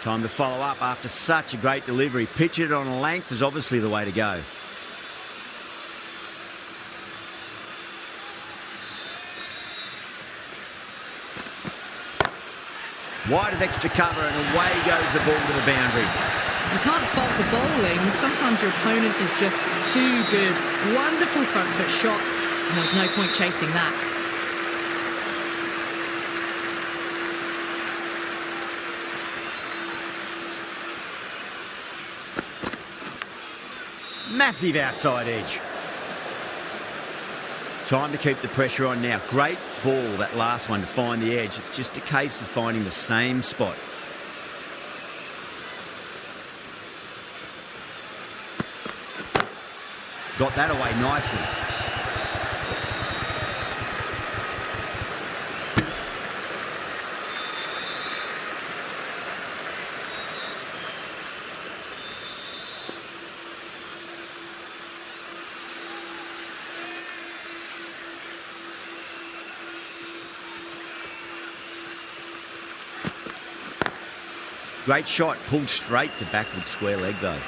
Time to follow up after such a great delivery. Pitch it on a length is obviously the way to go. Wide of extra cover and away goes the ball to the boundary. You can't fault the bowling. Sometimes your opponent is just too good. Wonderful front foot shot, and there's no point chasing that. Massive outside edge. Time to keep the pressure on now. Great ball, that last one, to find the edge. It's just a case of finding the same spot. Got that away nicely. Great shot, pulled straight to backward square leg though.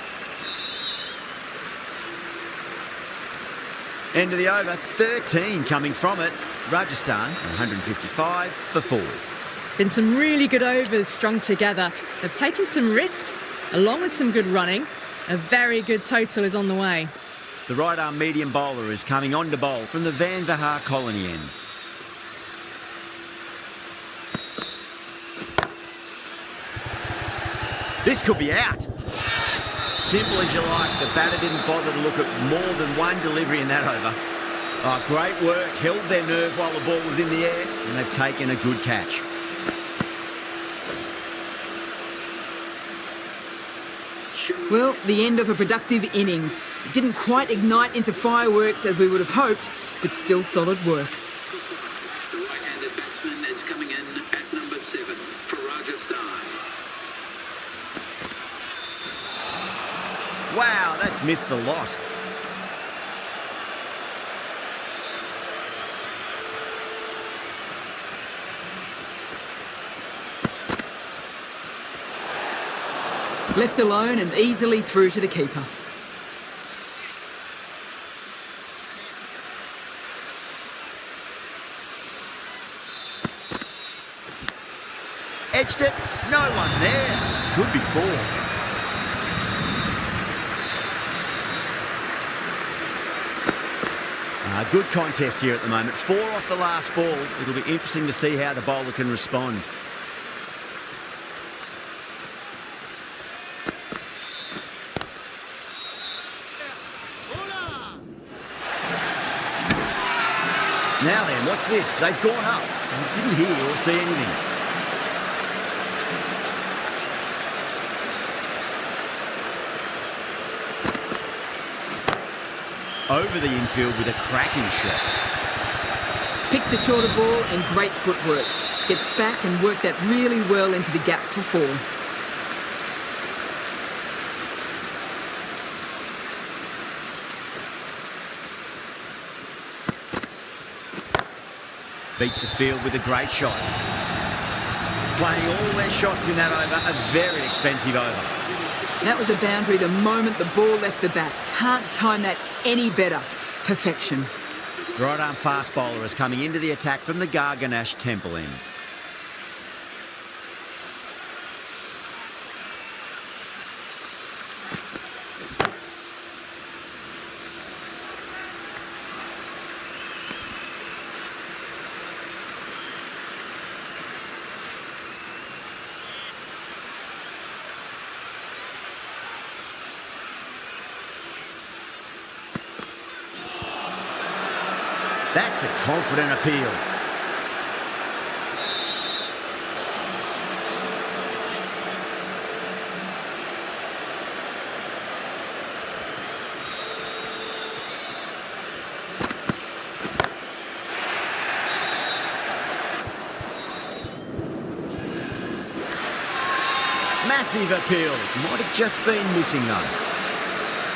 End of the over, 13 coming from it. Rajasthan 155 for 4. Been some really good overs strung together. They've taken some risks, along with some good running. A very good total is on the way. The right-arm medium bowler is coming on to bowl from the Van Vahar colony end. This could be out. Simple as you like, the batter didn't bother to look at more than one delivery in that over. Oh, great work, held their nerve while the ball was in the air, and they've taken a good catch. Well, the end of a productive innings. It didn't quite ignite into fireworks as we would have hoped, but still solid work. The right-handed batsman is coming in at number 7 for Rajasthan. Wow, that's missed the lot. Left alone and easily through to the keeper. Edged it, no one there. Could be 4. Good contest here at the moment. 4 off the last ball. It'll be interesting to see how the bowler can respond. Now then, what's this? They've gone up. I didn't hear or see anything. Over the infield with a cracking shot. Picked the shorter ball and great footwork. Gets back and worked that really well into the gap for 4. Beats the field with a great shot. Playing all their shots in that over, a very expensive over. That was a boundary the moment the ball left the bat. Can't time that any better. Perfection. Right-arm fast bowler is coming into the attack from the Garganash Temple end. That's a confident appeal. Massive appeal. Might have just been missing though.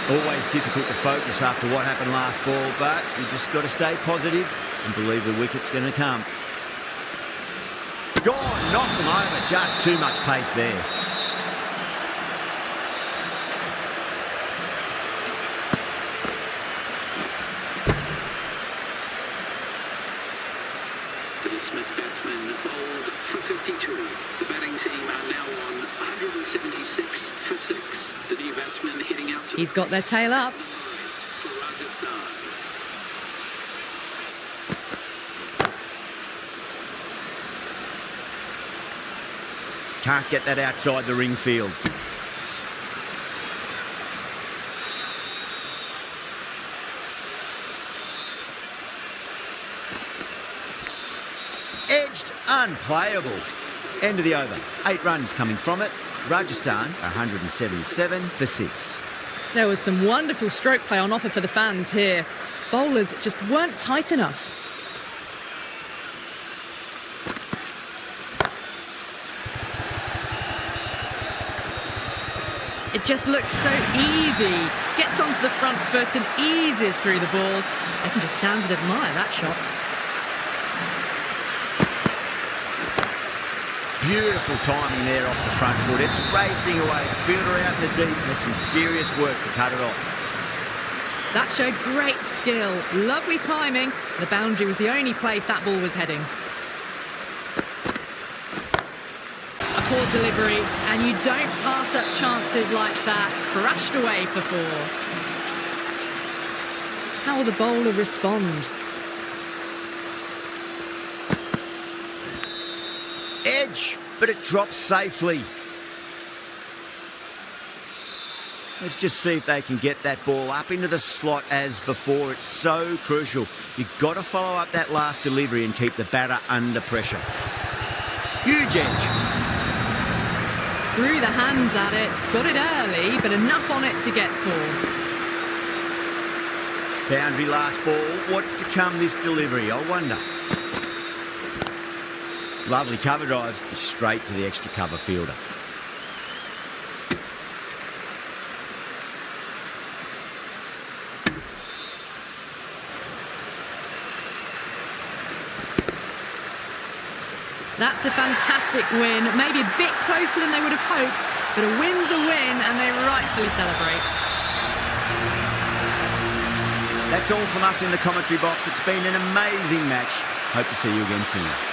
Always difficult to focus after what happened last ball, but you just got to stay positive and believe the wicket's going to come. Gone, knocked them over, just too much pace there. The dismissed batsman bowled for 52. The batting team are now on 176 for 6. The new batsman hitting out to He's got their tail up. for Rajasthan. Can't get that outside the ring field. Edged, unplayable. End of the over. 8 runs coming from it. Rajasthan, 177 for 6. There was some wonderful stroke play on offer for the fans here. Bowlers just weren't tight enough. It just looks so easy. Gets onto the front foot and eases through the ball. I can just stand and admire that shot. Beautiful timing there off the front foot. It's racing away. The fielder out in the deep. There's some serious work to cut it off. That showed great skill. Lovely timing. The boundary was the only place that ball was heading. Poor delivery, and you don't pass up chances like that. Crashed away for 4. How will the bowler respond? Edge, but it drops safely. Let's just see if they can get that ball up into the slot as before. It's so crucial. You've got to follow up that last delivery and keep the batter under pressure. Huge edge. Threw the hands at it, got it early, but enough on it to get 4. Boundary last ball. What's to come this delivery, I wonder. Lovely cover drive, straight to the extra cover fielder. That's a fantastic win, maybe a bit closer than they would have hoped, but a win's a win and they rightfully celebrate. That's all from us in the commentary box. It's been an amazing match. Hope to see you again soon.